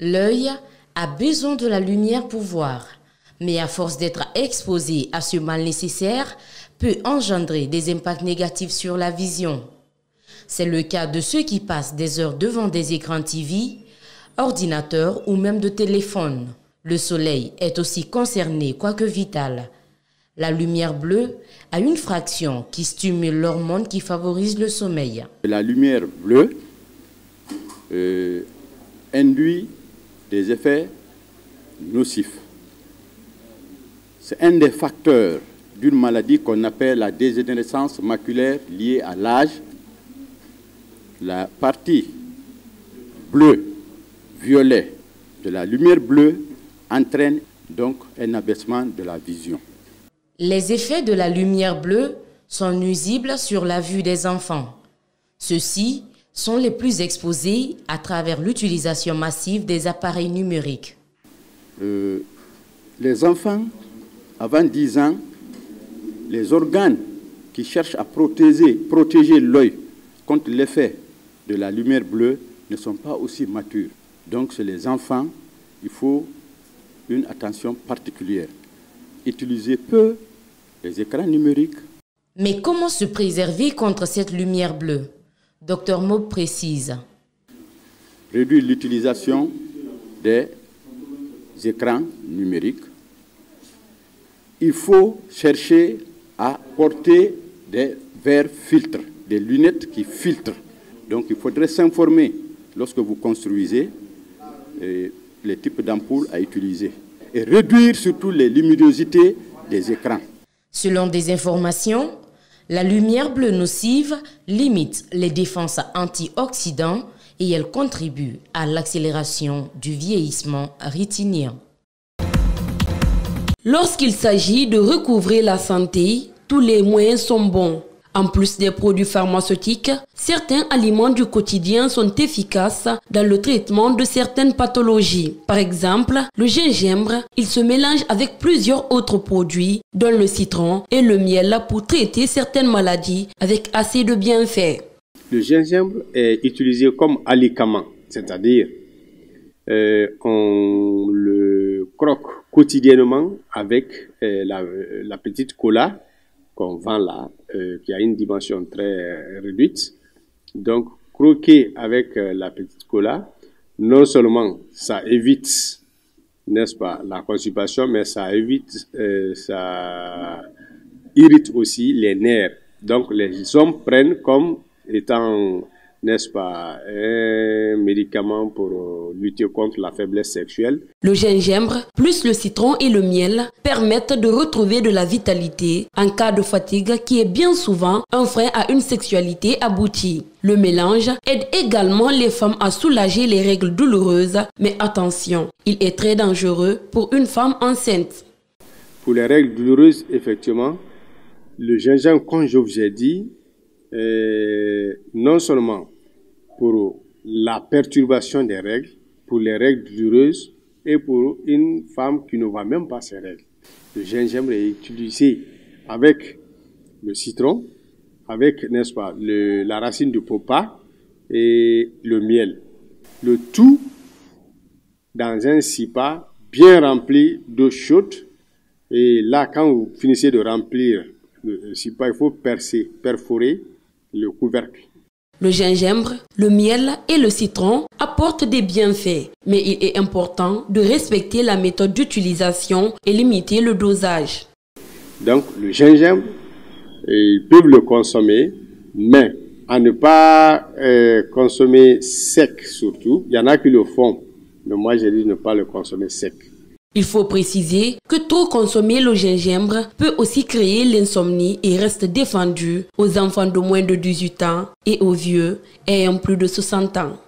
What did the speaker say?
L'œil a besoin de la lumière pour voir, mais à force d'être exposé à ce mal nécessaire, peut engendrer des impacts négatifs sur la vision. C'est le cas de ceux qui passent des heures devant des écrans TV, ordinateurs ou même de téléphone. Le soleil est aussi concerné, quoique vital. La lumière bleue a une fraction qui stimule l'hormone qui favorise le sommeil. La lumière bleue induit des effets nocifs. C'est un des facteurs d'une maladie qu'on appelle la dégénérescence maculaire liée à l'âge. La partie bleu-violet de la lumière bleue entraîne donc un abaissement de la vision. Les effets de la lumière bleue sont nuisibles sur la vue des enfants. Ceux-ci sont les plus exposés à travers l'utilisation massive des appareils numériques. Les enfants, avant 10 ans, les organes qui cherchent à protéger l'œil contre l'effet de la lumière bleue ne sont pas aussi matures. Donc, chez les enfants, il faut une attention particulière. Utiliser peu les écrans numériques. Mais comment se préserver contre cette lumière bleue? Dr Mob précise. Réduire l'utilisation des écrans numériques. Il faut chercher à porter des verres filtres, des lunettes qui filtrent. Donc il faudrait s'informer lorsque vous construisez les types d'ampoules à utiliser. Et réduire surtout les luminosités des écrans. Selon des informations, la lumière bleue nocive limite les défenses antioxydants et elle contribue à l'accélération du vieillissement rétinien. Lorsqu'il s'agit de recouvrer la santé, tous les moyens sont bons. En plus des produits pharmaceutiques, certains aliments du quotidien sont efficaces dans le traitement de certaines pathologies. Par exemple, le gingembre, il se mélange avec plusieurs autres produits, dont le citron et le miel pour traiter certaines maladies avec assez de bienfaits. Le gingembre est utilisé comme alicament, c'est-à-dire on le croque quotidiennement avec la petite cola qu'on vend là, qui a une dimension très réduite. Donc, croquer avec la petite cola, non seulement ça évite, n'est-ce pas, la constipation, mais ça irrite aussi les nerfs. Donc, les hommes prennent comme étant, n'est-ce pas, un médicament pour lutter contre la faiblesse sexuelle. Le gingembre, plus le citron et le miel permettent de retrouver de la vitalité en cas de fatigue qui est bien souvent un frein à une sexualité aboutie. Le mélange aide également les femmes à soulager les règles douloureuses, mais attention, il est très dangereux pour une femme enceinte. Pour les règles douloureuses, effectivement, le gingembre, comme je vous ai dit, non seulement pour la perturbation des règles, pour les règles douloureuses et pour une femme qui ne voit même pas ses règles. Le gingembre est utilisé avec le citron, avec, n'est-ce pas, la racine du popa et le miel. Le tout dans un sipa bien rempli d'eau chaude. Et là, quand vous finissez de remplir le sipa, il faut perforer le couvercle. Le gingembre, le miel et le citron apportent des bienfaits, mais il est important de respecter la méthode d'utilisation et limiter le dosage. Donc le gingembre, ils peuvent le consommer, mais à ne pas consommer sec surtout. Il y en a qui le font, mais moi j'ai dit ne pas le consommer sec. Il faut préciser que trop consommer le gingembre peut aussi créer l'insomnie et reste défendu aux enfants de moins de 18 ans et aux vieux ayant plus de 60 ans.